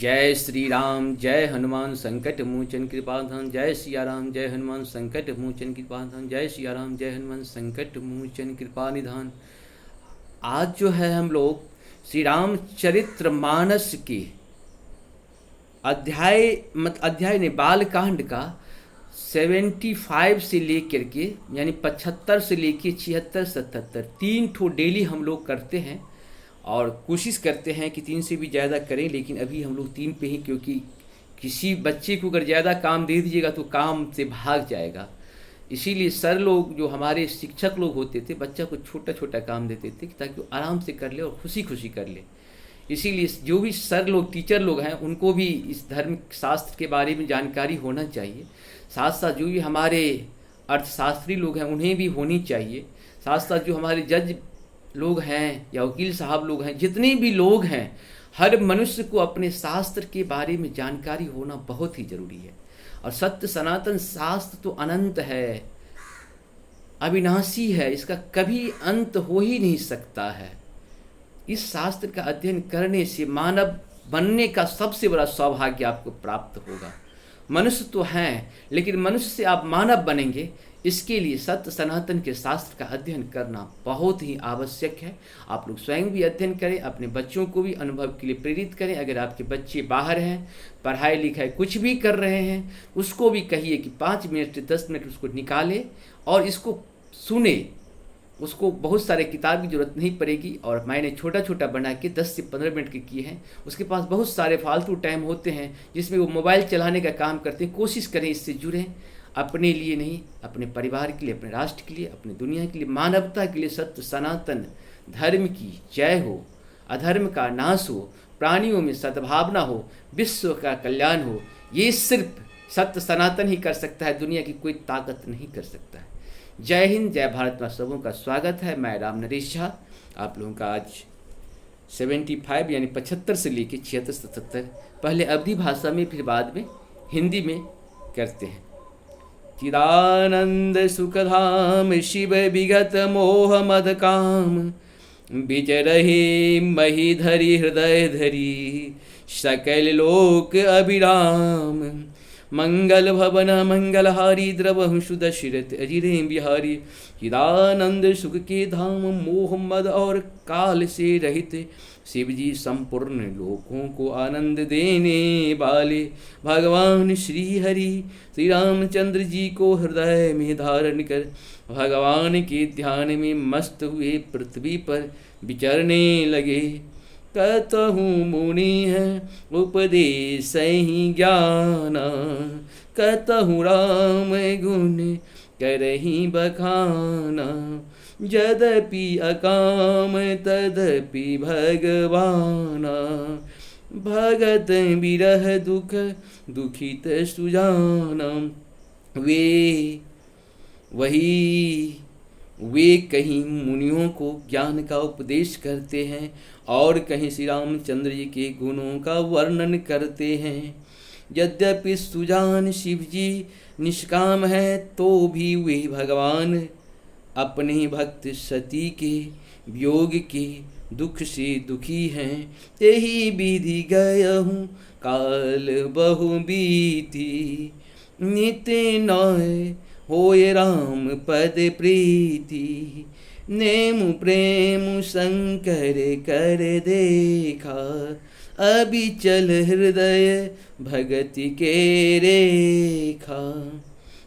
जय श्री राम जय हनुमान संकट मोचन कृपाधाम। जय सिया राम जय हनुमान संकट मोचन कृपाधाम। जय सिया राम जय हनुमान संकट मोचन कृपा निधान। आज जो है हम लोग श्री रामचरित्र मानस के अध्याय ने बाल कांड का 75 से लेकर के यानी 75 से लेकर 76 77 तीन ठो डेली हम लोग करते हैं और कोशिश करते हैं कि 3 से भी ज़्यादा करें, लेकिन अभी हम लोग 3 पे ही, क्योंकि किसी बच्चे को अगर ज़्यादा काम दे दीजिएगा तो काम से भाग जाएगा। इसीलिए सर लोग जो हमारे शिक्षक लोग होते थे बच्चा को छोटा छोटा काम देते थे ताकि वो आराम से कर ले और खुशी खुशी कर ले। इसीलिए जो भी सर लोग टीचर लोग हैं उनको भी इस धर्म शास्त्र के बारे में जानकारी होना चाहिए। साथ साथ जो भी हमारे अर्थशास्त्री लोग हैं उन्हें भी होनी चाहिए। साथ साथ जो हमारे जज लोग हैं या वकील साहब लोग हैं, जितने भी लोग हैं, हर मनुष्य को अपने शास्त्र के बारे में जानकारी होना बहुत ही जरूरी है। और सत्य सनातन शास्त्र तो अनंत है, अविनाशी है, इसका कभी अंत हो ही नहीं सकता है। इस शास्त्र का अध्ययन करने से मानव बनने का सबसे बड़ा सौभाग्य आपको प्राप्त होगा। मनुष्य तो हैं, लेकिन मनुष्य से आप मानव बनेंगे, इसके लिए सत्य सनातन के शास्त्र का अध्ययन करना बहुत ही आवश्यक है। आप लोग स्वयं भी अध्ययन करें, अपने बच्चों को भी अनुभव के लिए प्रेरित करें। अगर आपके बच्चे बाहर हैं, पढ़ाई लिखाई कुछ भी कर रहे हैं, उसको भी कहिए कि 5 मिनट 10 मिनट उसको निकाले और इसको सुने। उसको बहुत सारे किताब की जरूरत नहीं पड़ेगी और मैंने छोटा छोटा बना के 10 से 15 मिनट के किए हैं। उसके पास बहुत सारे फालतू टाइम होते हैं जिसमें वो मोबाइल चलाने का काम करते हैं। कोशिश करें इससे जुड़ें, अपने लिए नहीं, अपने परिवार के लिए, अपने राष्ट्र के लिए, अपनी दुनिया के लिए, मानवता के लिए। सत्य सनातन धर्म की जय हो, अधर्म का नाश हो, प्राणियों में सद्भावना हो, विश्व का कल्याण हो। ये सिर्फ सत्य सनातन ही कर सकता है, दुनिया की कोई ताकत नहीं कर सकता है। जय हिंद, जय भारत में सबों का स्वागत है। मैं राम नरेश झा आप लोगों का आज 75 यानी 75 से लेकर 76 77 पहले अवधी भाषा में फिर बाद में हिंदी में करते हैं। चिदानंद सुखधाम शिव विगत मोह मद काम, विचरहि मही धरि हृदय धरी, सकल लोक अभिराम। मंगल भवन मंगलहारी, द्रवहु सुदशरथ अजिरे बिहारी। चिदानंद सुख के धाम, मोह मद और काल से रहित, शिव जी संपूर्ण लोकों को आनंद देने वाले भगवान श्री हरि। श्री रामचंद्र जी को हृदय में धारण कर भगवान के ध्यान में मस्त हुए पृथ्वी पर विचरने लगे। कतहु मुनि है उपदेश ही ज्ञाना, कतहु राम गुण करहि बखाना। यद्यपि अकाम तदपि भगवाना, भगत विरह दुख दुखित सुजाना। वे कहीं मुनियों को ज्ञान का उपदेश करते हैं और कहीं श्री रामचंद्र जी के गुणों का वर्णन करते हैं। यद्यपि सुजान शिव जी निष्काम है तो भी वे भगवान अपने भक्त सती के वियोग के दुख से दुखी हैं। यही विधि गयहूँ काल बहु बीती, नित्य नय होय राम पद प्रीति। नेमु प्रेम शंकर कर देखा, अभी चल हृदय भगति के रेखा।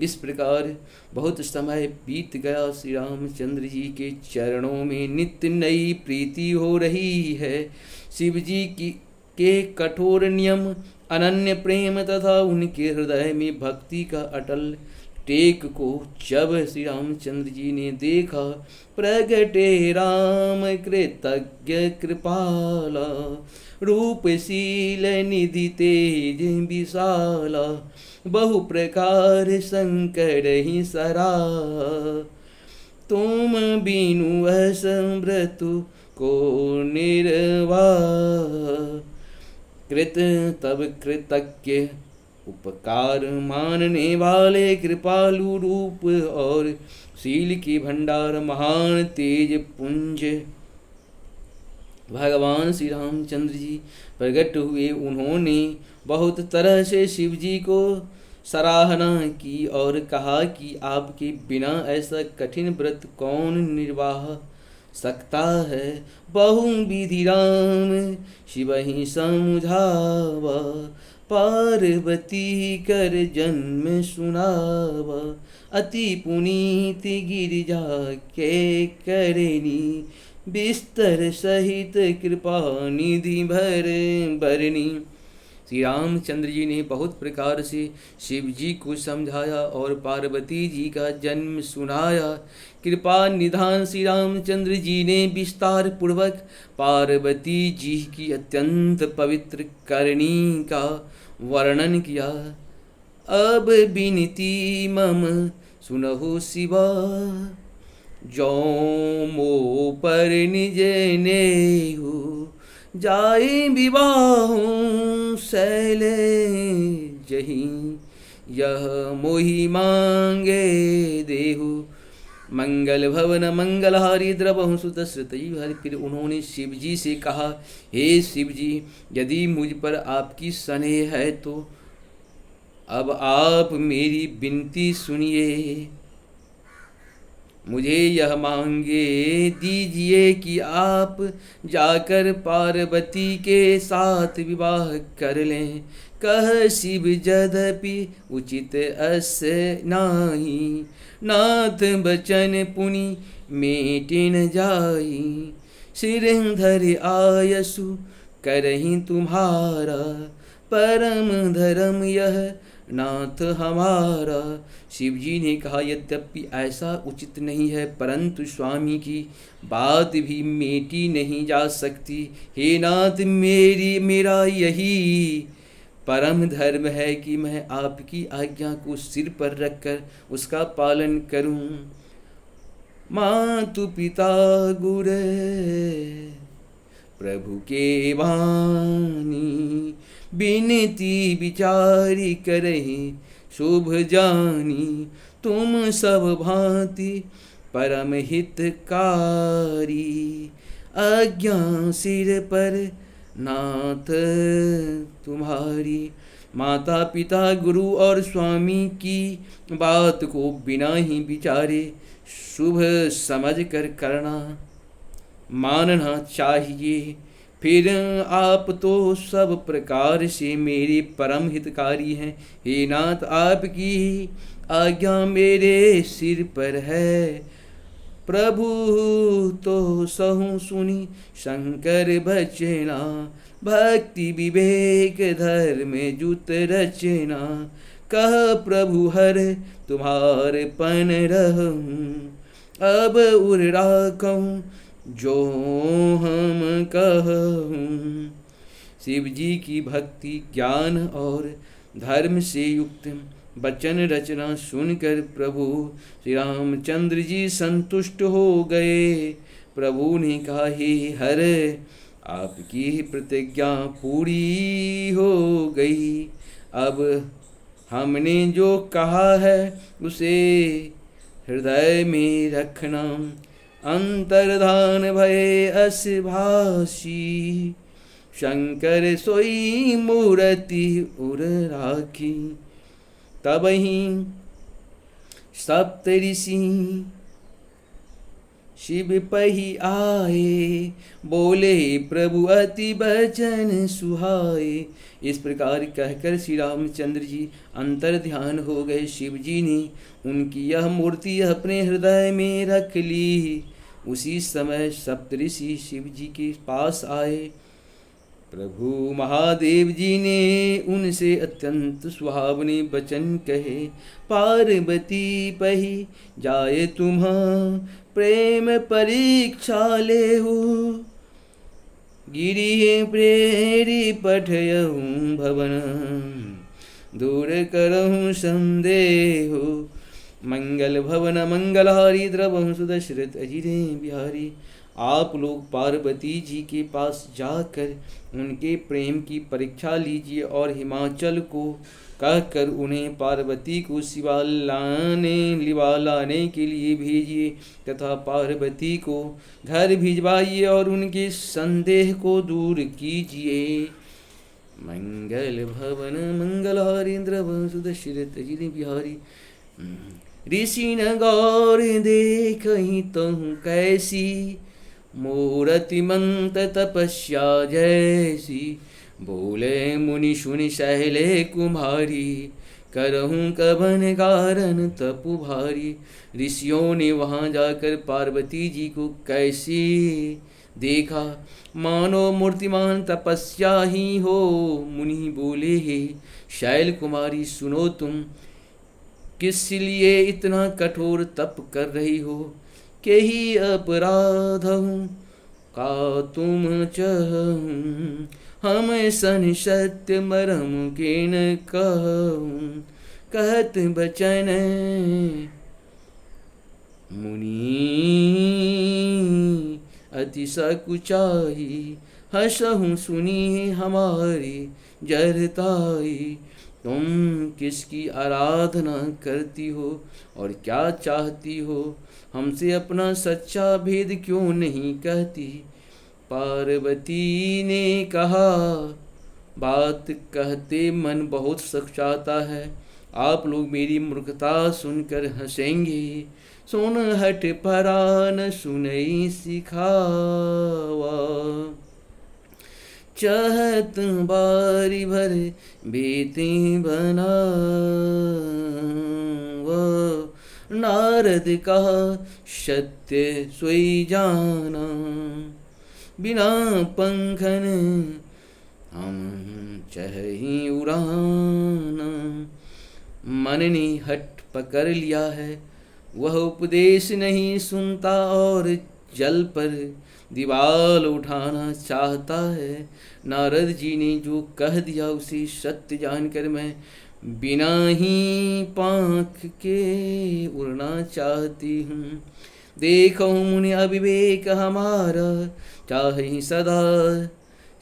इस प्रकार बहुत समय बीत गया, श्री रामचंद्र जी के चरणों में नित्य नई प्रीति हो रही है। शिव जी के कठोर नियम, अनन्य प्रेम तथा उनके हृदय में भक्ति का अटल टेक को जब श्री रामचंद्र जी ने देखा, प्रगटे राम कृतज्ञ कृपाला, रूपशील निधि तेज विशाला। बहु प्रकार संकर ही सरा, तुम बिनु असमृतु को निर्वाह। कृत तब कृतज्ञ उपकार मानने वाले, कृपालु रूप और शील की भंडार, महान तेज पुंज भगवान श्री रामचंद्र जी प्रकट हुए। उन्होंने बहुत तरह से शिव जी को सराहना की और कहा कि आपके बिना ऐसा कठिन व्रत कौन निर्वाह सकता है। बहु विधि राम शिव ही समझावा, पार्वती कर जन्म सुनावा। अति पुनीत गिरिजा के करनी, बिस्तर सहित कृपा निधि भर भरनी। श्री रामचंद्र जी ने बहुत प्रकार से शिव जी को समझाया और पार्वती जी का जन्म सुनाया। कृपा निधान श्री रामचंद्र जी ने विस्तार पूर्वक पार्वती जी की अत्यंत पवित्र करनी का वर्णन किया। अब विनती मम सुनहु शिवा, जो मो पर निज नेहु, जाए विवाह शैले जही, यह मोहि मांगे देहु। मंगल भवन मंगलहारी द्रवहु सुत श्रुतई हरि। फिर उन्होंने शिव जी से कहा, हे शिव जी, यदि मुझ पर आपकी स्नेह है तो अब आप मेरी विनती सुनिए। मुझे यह मांगे दीजिए कि आप जाकर पार्वती के साथ विवाह कर लें। कह शिव यद्यपि उचित अस नाही, नाथ बचन पुनि मेटे न जाई। सिरंधर आयसु करहि तुम्हारा, परम धर्म यह नाथ हमारा। शिव जी ने कहा, यद्यपि ऐसा उचित नहीं है, परंतु स्वामी की बात भी मेटी नहीं जा सकती। हे नाथ, मेरा यही परम धर्म है कि मैं आपकी आज्ञा को सिर पर रखकर उसका पालन करूं। मातु पिता गुर प्रभु के वाणी, बिनती विचारी करहि शुभ जानी। तुम सब भांति परम हितकारी, आज्ञा सिर पर नाथ तुम्हारी। माता पिता गुरु और स्वामी की बात को बिना ही विचारे शुभ समझ कर करना मानना चाहिए। फिर आप तो सब प्रकार से मेरे परम हितकारी हैं। हे नाथ, आपकी आज्ञा मेरे सिर पर है। प्रभु तो सहु सुनी शंकर बचना, भक्ति विवेक धर्म जुत रचना। कह प्रभु हर तुम्हार पन रहूं, अब उर राखूं जो हम कहूं। शिव जी की भक्ति ज्ञान और धर्म से युक्त वचन रचना सुनकर प्रभु श्री रामचंद्र जी संतुष्ट हो गए। प्रभु ने कहा, हे हर, आपकी प्रतिज्ञा पूरी हो गई। अब हमने जो कहा है उसे हृदय में रखना। अंतर्धान भय अस भासी, शंकर सोई मूर्ति उर राखी। तबहि सप्तऋषि शिव पही आए, बोले प्रभु अति बचन सुहाए। इस प्रकार कहकर श्री रामचंद्र जी अंतर ध्यान हो गए। शिव जी ने उनकी यह मूर्ति अपने हृदय में रख ली। उसी समय सप्तऋषि शिव जी के पास आए। प्रभु महादेव जी ने उनसे अत्यंत सुहावने वचन कहे। पार्वती पही जाए तुम्हा, प्रेम परीक्षा लेहु। गिरि प्रेरी पठयहूँ भवन, दूर करहूँ संदेहु। मंगल भवन मंगलहारी, द्रवहूँ सुदशरथ अजिरे बिहारी। आप लोग पार्वती जी के पास जाकर उनके प्रेम की परीक्षा लीजिए और हिमाचल को कहकर उन्हें पार्वती को लिवा लाने के लिए भेजिए तथा पार्वती को घर भिजवाइए और उनके संदेह को दूर कीजिए। मंगल भवन मंगलारेंद्र सुदशिरत जिन बिहारी। ऋषि न गौर देखहि तहु कैसी, मूरति मंत तपस्या जैसी। बोले मुनि सुनि सहले कुम्हारी, करहूँ कबन कारण तपु भारी। ऋषियों ने वहाँ जाकर पार्वती जी को कैसे देखा, मानो मूर्तिमान तपस्या ही हो। मुनि बोले, हे शैल कुमारी सुनो, तुम किस लिए इतना कठोर तप कर रही हो? के ही अपराध हूँ का तुम चहूँ, हम सन सत्य मरम के न कहूँ। कहत बचन मुनि अति सकुचाई, हसहु सुनी हमारी जरताई। तुम किसकी आराधना करती हो और क्या चाहती हो? हमसे अपना सच्चा भेद क्यों नहीं कहती? पार्वती ने कहा, बात कहते मन बहुत सचाता है। आप लोग मेरी मूर्खता सुनकर हंसेंगे। सुन हट परान सुनई सिखावा, चाहत बारी भर बेते बनावा। नारद कहा, सत्य सोई जाना, बिना पंखन हम चही उड़ाना। मन ने हट पकड़ लिया है, वह उपदेश नहीं सुनता और जल पर दीवाल उठाना चाहता है। नारद जी ने जो कह दिया उसे सत्य जानकर मैं बिना ही पाँख के उड़ना चाहती हूँ। देखो मुनि अविवेक हमारा, चाहे सदा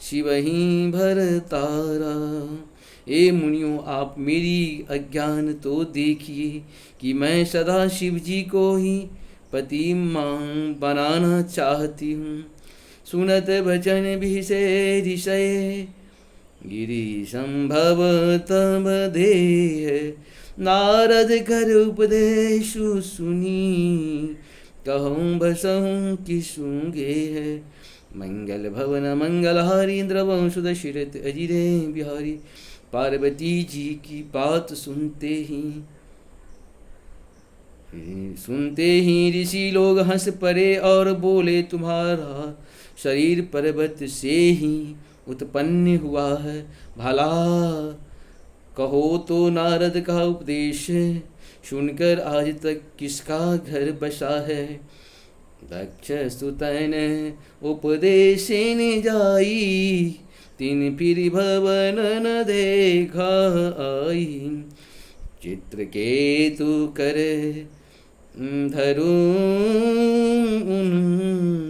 शिव ही भरतारा। ए मुनियों, आप मेरी अज्ञान तो देखिए कि मैं सदा शिव जी को ही पति मांग बनाना चाहती हूँ। सुनत वचन भी से ऋषय, गिरि संभव तब देह। नारद कर उपदेश सुनी, कहूँ बसहूँ किसूंगे है। मंगल भवन मंगलहारी, इंद्र वंशुद शिरत अजिरे बिहारी। पार्वती जी की बात सुनते ही ऋषि लोग हंस पड़े और बोले, तुम्हारा शरीर पर्वत से ही उत्पन्न हुआ है, भला कहो तो नारद का उपदेश सुनकर आज तक किसका घर बसा है। दक्ष सुतन उपदेश ने जाई, तीन फिर भवन न देखा आई। चित्रकेतु कर धरू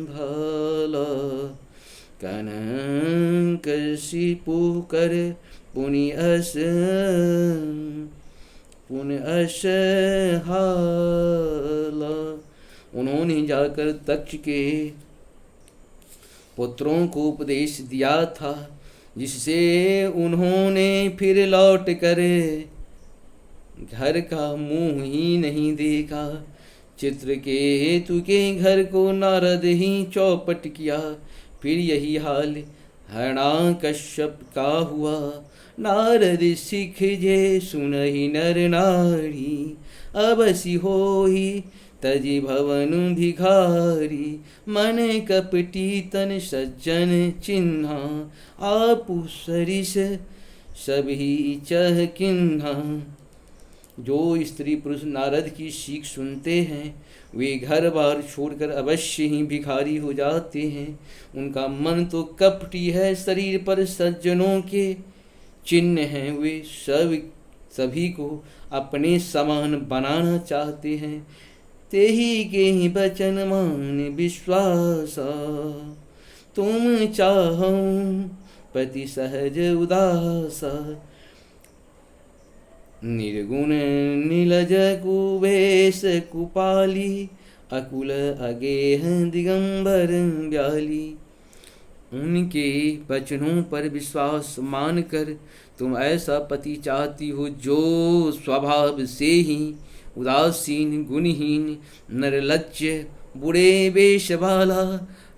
भाला, कनक शिपु कर पुनि अस हाला। उन्होंने जाकर तक्ष के पुत्रों को उपदेश दिया था, जिससे उन्होंने फिर लौट कर घर का मुंह ही नहीं देखा। चित्रकेतु के घर को नारद ही चौपट किया। फिर यही हाल हरणाकश्यप का हुआ। नारद सिख जे सुनहि नर नारी, अबसी होहि तजि भवन भिखारी। मन कपटी तन सज्जन चिन्हा, आपु सरिस सभी चह किन्हा। जो स्त्री पुरुष नारद की सीख सुनते हैं वे घर बार छोड़कर अवश्य ही भिखारी हो जाते हैं। उनका मन तो कपटी है, शरीर पर सज्जनों के चिन्ह हैं। वे सभी को अपने समान बनाना चाहते हैं। तेहि के बचन मान विश्वासा। तुम चाहो पति सहज उदासा। निर्गुण नीलज कुबेश कुपाली। अकुल अगेह दिगंबर ब्याली। उनके वचनों पर विश्वास मानकर तुम ऐसा पति चाहती हो जो स्वभाव से ही उदासीन गुणहीन निर्लज्ज बुरे वेश वाला,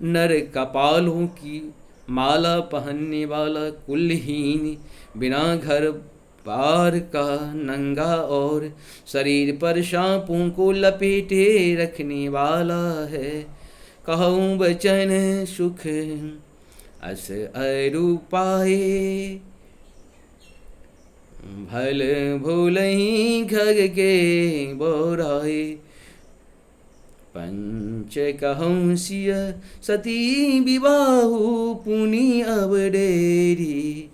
नर कपालों की माला पहनने वाला, कुलहीन बिना घर बार का नंगा और शरीर पर सांपों को लपेटे रखने वाला है। कहूँ बचन सुख अस अरु पाए। भल भूलहि खग के बोराए। पंच कहूँ सिय सती विबाहु पुनि अब डेरी।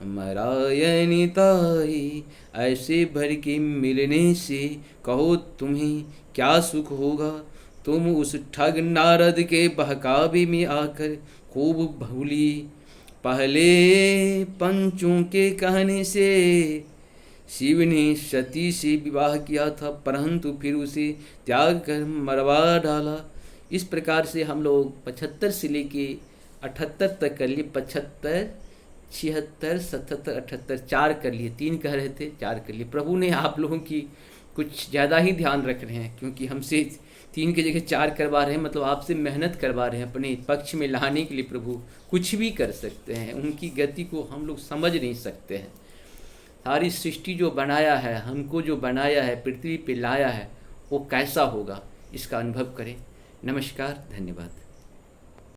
मरायनिताई ऐसे भर के मिलने से कहो तुम्हें क्या सुख होगा। तुम उस ठग नारद के बहकावे में आकर खूब भूली। पहले पंचों के कहने से शिव ने सती से विवाह किया था, परंतु फिर उसे त्याग कर मरवा डाला। इस प्रकार से हम लोग 75 से लेके 78 तक कर लिए। 75, 76, 77, 78 4 कर लिए। 3 कह रहे थे, 4 कर लिए। प्रभु ने आप लोगों की कुछ ज़्यादा ही ध्यान रख रहे हैं, क्योंकि हमसे 3 की जगह 4 करवा रहे हैं। मतलब आपसे मेहनत करवा रहे हैं अपने पक्ष में लाने के लिए। प्रभु कुछ भी कर सकते हैं, उनकी गति को हम लोग समझ नहीं सकते हैं। सारी सृष्टि जो बनाया है, हमको जो बनाया है, पृथ्वी पे लाया है, वो कैसा होगा इसका अनुभव करें। नमस्कार, धन्यवाद।